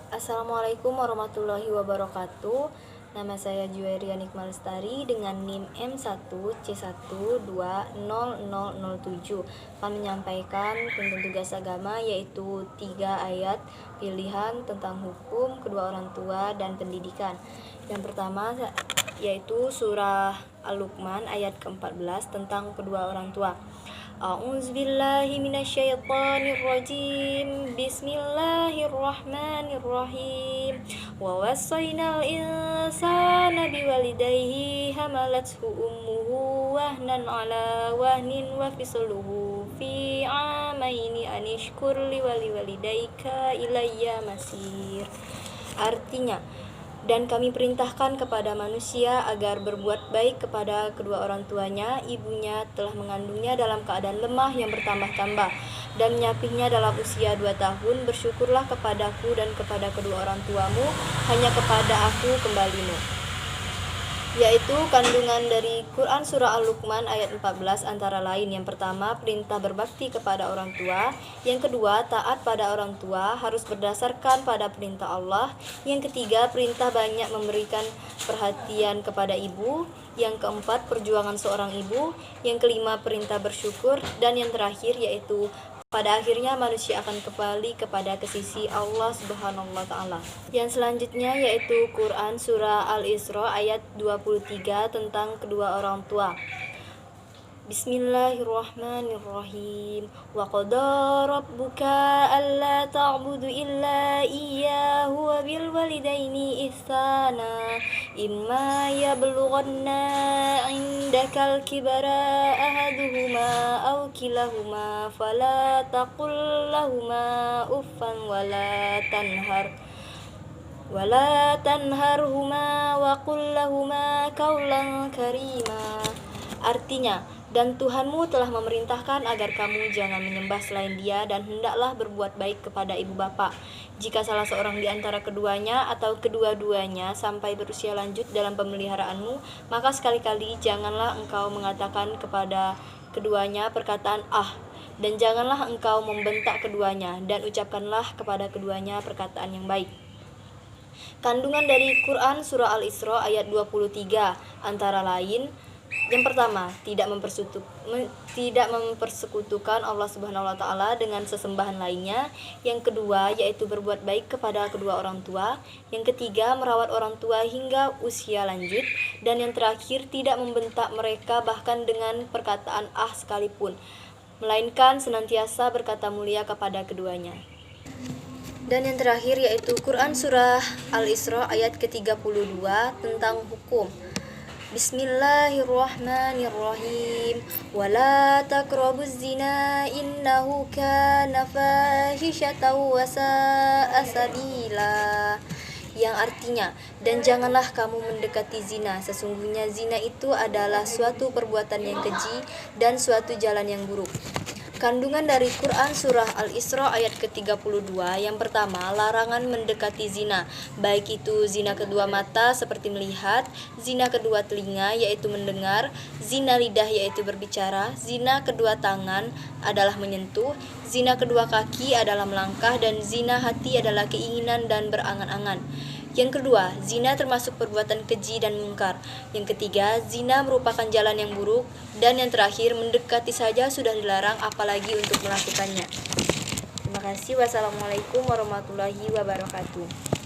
Assalamualaikum warahmatullahi wabarakatuh. Nama saya Juweria Nikmal Lestari dengan NIM M1C120007. Kami menyampaikan tentang tugas agama yaitu 3 ayat pilihan tentang hukum, kedua orang tua, dan pendidikan. Yang pertama yaitu surah Al-Luqman ayat ke-14 tentang kedua orang tua. A'udzubillahi minasyaitonirrajim. Bismillahirrahmanirrahim. Wa wassaynal insana biwalidayhi hamalathu ummuhu wahnan ala wahnin wa fisluhu fi amaini anishkur liwalidayka ilayya masir. Artinya, dan kami perintahkan kepada manusia agar berbuat baik kepada kedua orang tuanya. Ibunya telah mengandungnya dalam keadaan lemah yang bertambah-tambah dan menyapihnya dalam usia 2 tahun. Bersyukurlah kepadaku dan kepada kedua orang tuamu, hanya kepada aku kembalimu. Yaitu kandungan dari Quran surah Al-Luqman ayat 14 antara lain. Yang pertama, perintah berbakti kepada orang tua. Yang kedua, taat pada orang tua harus berdasarkan pada perintah Allah. Yang ketiga, perintah banyak memberikan perhatian kepada ibu. Yang keempat, perjuangan seorang ibu. Yang kelima, perintah bersyukur. Dan yang terakhir yaitu pada akhirnya manusia akan kembali kepada sisi Allah Subhanahu wa taala. Yang selanjutnya yaitu Quran surah Al-Isra ayat 23 tentang kedua orang tua. Bismillahirrahmanirrahim. Wa qada rabbuka alla ta'budu illa iyyahu wa bil walidaini ihsana imma yablughanna 'indakal kibara ahaduhuma aw kilahuma fala taqul lahumā uffan wala tanharhuma wa qul lahumā qawlan karīmā. Artinya, dan Tuhanmu telah memerintahkan agar kamu jangan menyembah selain Dia dan hendaklah berbuat baik kepada ibu bapa. Jika salah seorang di antara keduanya atau kedua-duanya sampai berusia lanjut dalam pemeliharaanmu, maka sekali-kali janganlah engkau mengatakan kepada keduanya perkataan dan janganlah engkau membentak keduanya, dan ucapkanlah kepada keduanya perkataan yang baik. Kandungan dari Quran surah Al-Isra ayat 23 antara lain. Yang pertama, tidak mempersekutukan Allah Subhanahu wa taala dengan sesembahan lainnya. Yang kedua, yaitu berbuat baik kepada kedua orang tua. Yang ketiga, merawat orang tua hingga usia lanjut. Dan yang terakhir, tidak membentak mereka bahkan dengan perkataan sekalipun, melainkan senantiasa berkata mulia kepada keduanya. Dan yang terakhir yaitu Quran surah Al-Isra ayat ke-32 tentang hukum. Bismillahirrahmanirrahim. Wala taqrabuz zina innahu kana fahisyatan wa sa'a sabila. Yang artinya, dan janganlah kamu mendekati zina, sesungguhnya zina itu adalah suatu perbuatan yang keji dan suatu jalan yang buruk. Kandungan dari Quran surah Al-Isra ayat ke-32. Yang pertama, larangan mendekati zina, baik itu zina kedua mata seperti melihat, zina kedua telinga yaitu mendengar, zina lidah yaitu berbicara, zina kedua tangan adalah menyentuh, zina kedua kaki adalah melangkah, dan zina hati adalah keinginan dan berangan-angan. Yang kedua, zina termasuk perbuatan keji dan mungkar. Yang ketiga, zina merupakan jalan yang buruk. Dan yang terakhir, mendekati saja sudah dilarang, apalagi untuk melakukannya. Terima kasih. Wassalamualaikum warahmatullahi wabarakatuh.